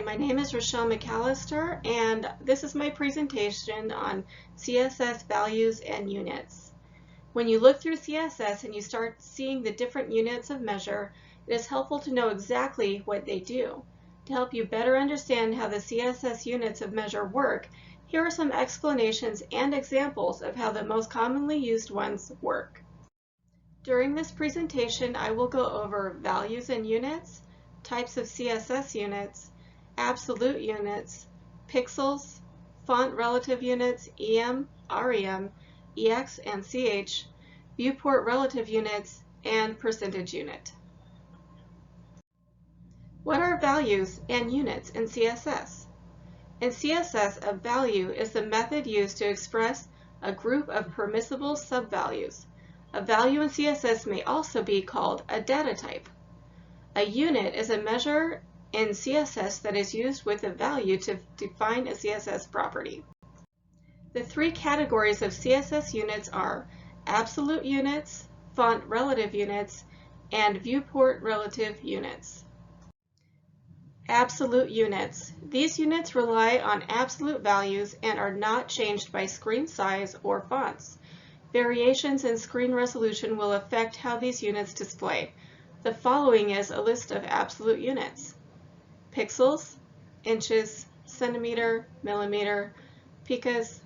my name is Rochelle McAllister, and this is my presentation on CSS values and units. When you look through CSS and you start seeing the different units of measure, it is helpful to know exactly what they do. To help you better understand how the CSS units of measure work, here are some explanations and examples of how the most commonly used ones work. During this presentation, I will go over values and units, types of CSS units, absolute units, pixels, font relative units, EM, REM, EX, and CH, viewport relative units, and percentage unit. What are values and units in CSS? In CSS, a value is the method used to express a group of permissible subvalues. A value in CSS may also be called a data type. A unit is a measure in CSS that is used with a value to define a CSS property. The three categories of CSS units are absolute units, font relative units, and viewport relative units. Absolute units. These units rely on absolute values and are not changed by screen size or fonts. Variations in screen resolution will affect how these units display. The following is a list of absolute units: pixels, inches, centimeter, millimeter, picas,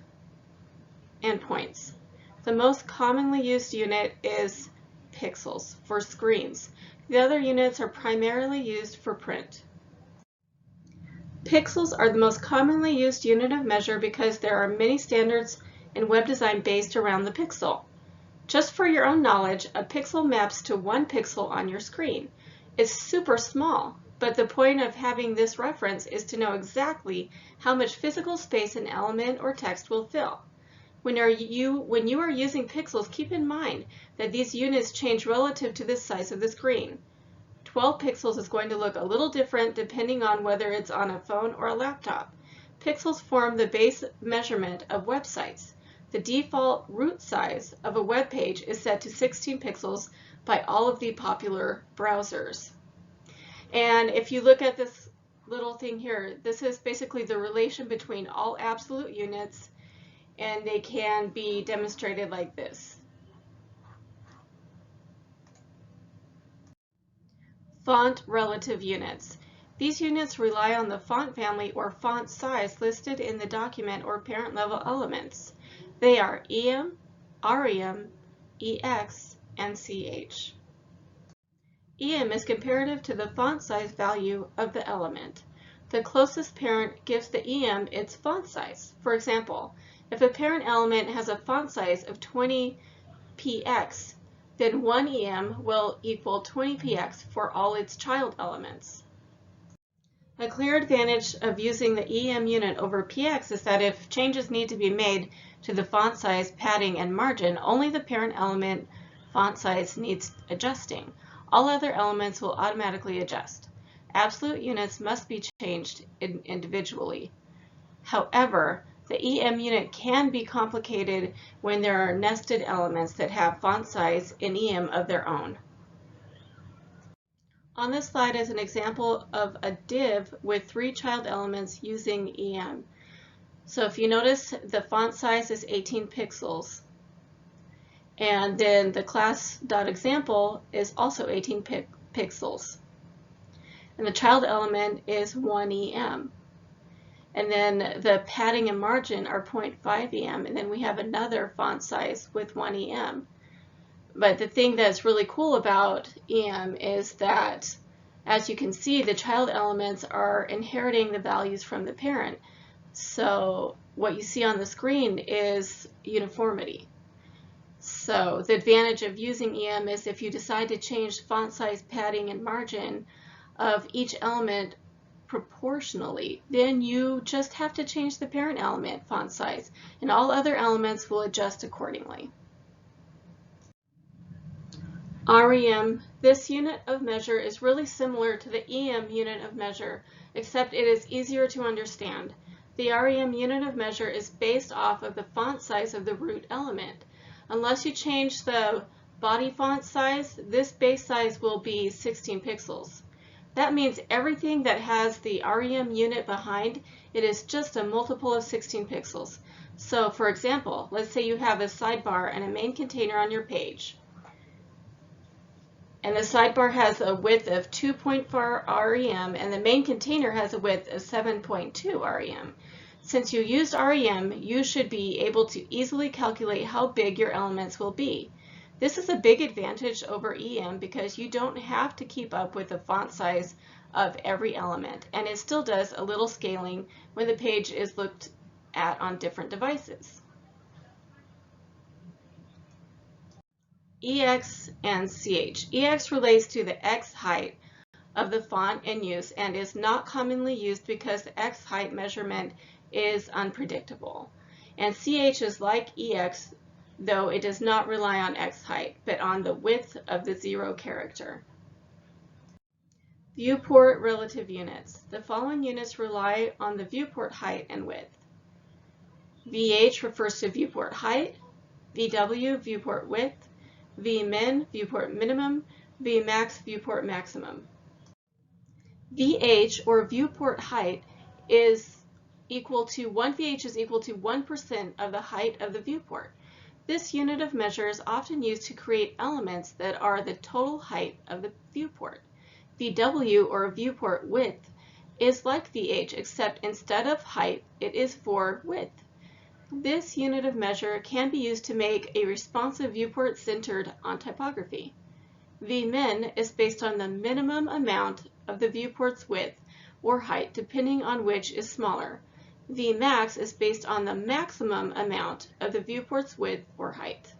and points. The most commonly used unit is pixels for screens. The other units are primarily used for print. Pixels are the most commonly used unit of measure because there are many standards in web design based around the pixel. Just for your own knowledge, a pixel maps to 1 pixel on your screen. It's super small, but the point of having this reference is to know exactly how much physical space an element or text will fill. When you are using pixels, keep in mind that these units change relative to the size of the screen. 12 pixels is going to look a little different depending on whether it's on a phone or a laptop. Pixels form the base measurement of websites. The default root size of a web page is set to 16 pixels by all of the popular browsers. And if you look at this little thing here, this is basically the relation between all absolute units, and they can be demonstrated like this. Font relative units. These units rely on the font family or font size listed in the document or parent level elements. They are EM, REM, EX, and CH. EM is comparative to the font size value of the element. The closest parent gives the EM its font size. For example, if a parent element has a font size of 20 px, then 1 EM will equal 20 px for all its child elements. A clear advantage of using the EM unit over px is that if changes need to be made to the font size, padding, and margin, only the parent element font size needs adjusting. All other elements will automatically adjust. Absolute units must be changed individually. However, the EM unit can be complicated when there are nested elements that have font size in EM of their own. On this slide is an example of a div with 3 child elements using EM. So if you notice, the font size is 18 pixels. And then the class.example is also 18 pixels. And the child element is 1 EM. And then the padding and margin are 0.5 EM. And then we have another font size with 1 EM. But the thing that's really cool about EM is that, as you can see, the child elements are inheriting the values from the parent. So what you see on the screen is uniformity. So the advantage of using EM is if you decide to change font size, padding, and margin of each element proportionally, then you just have to change the parent element font size, and all other elements will adjust accordingly. REM. This unit of measure is really similar to the EM unit of measure, except it is easier to understand. The REM unit of measure is based off of the font size of the root element. Unless you change the body font size, this base size will be 16 pixels. That means everything that has the REM unit behind it is just a multiple of 16 pixels. So for example, let's say you have a sidebar and a main container on your page. And the sidebar has a width of 2.4 REM and the main container has a width of 7.2 REM. Since you used REM, you should be able to easily calculate how big your elements will be. This is a big advantage over EM because you don't have to keep up with the font size of every element, and it still does a little scaling when the page is looked at on different devices. EX and CH. EX relates to the X height of the font in use and is not commonly used because the X height measurement is unpredictable. And CH is like EX, though it does not rely on X height, but on the width of the 0 character. Viewport relative units. The following units rely on the viewport height and width. VH refers to viewport height, VW viewport width, Vmin viewport minimum, Vmax viewport maximum. VH or viewport height is equal to 1 VH is equal to 1% of the height of the viewport. This unit of measure is often used to create elements that are the total height of the viewport. VW or viewport width is like VH except instead of height it is for width. This unit of measure can be used to make a responsive viewport centered on typography. Vmin is based on the minimum amount of the viewport's width or height depending on which is smaller. Vmax is based on the maximum amount of the viewport's width or height.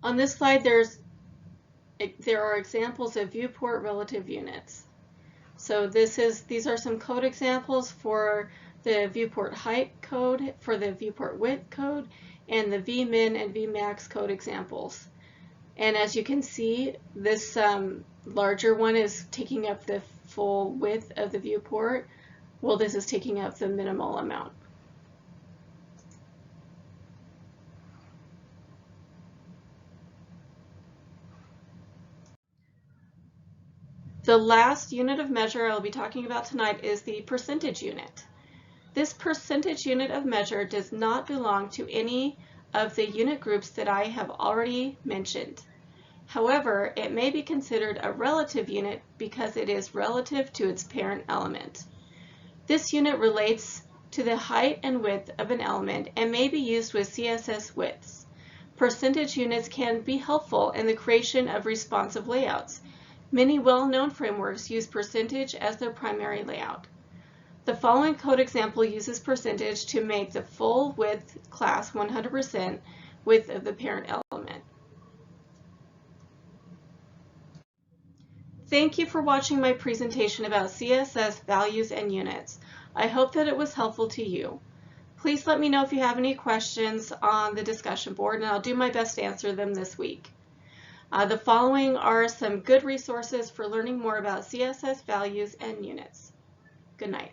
On this slide there are examples of viewport relative units. So these are some code examples for the viewport height code, for the viewport width code, and the Vmin and Vmax code examples. And as you can see, this larger one is taking up the full width of the viewport, while this is taking up the minimal amount. The last unit of measure I'll be talking about tonight is the percentage unit. This percentage unit of measure does not belong to any of the unit groups that I have already mentioned. However, it may be considered a relative unit because it is relative to its parent element. This unit relates to the height and width of an element and may be used with CSS widths. Percentage units can be helpful in the creation of responsive layouts. Many well-known frameworks use percentage as their primary layout. The following code example uses percentage to make the full width class 100% width of the parent element. Thank you for watching my presentation about CSS values and units. I hope that it was helpful to you. Please let me know if you have any questions on the discussion board, and I'll do my best to answer them this week. The following are some good resources for learning more about CSS values and units. Good night.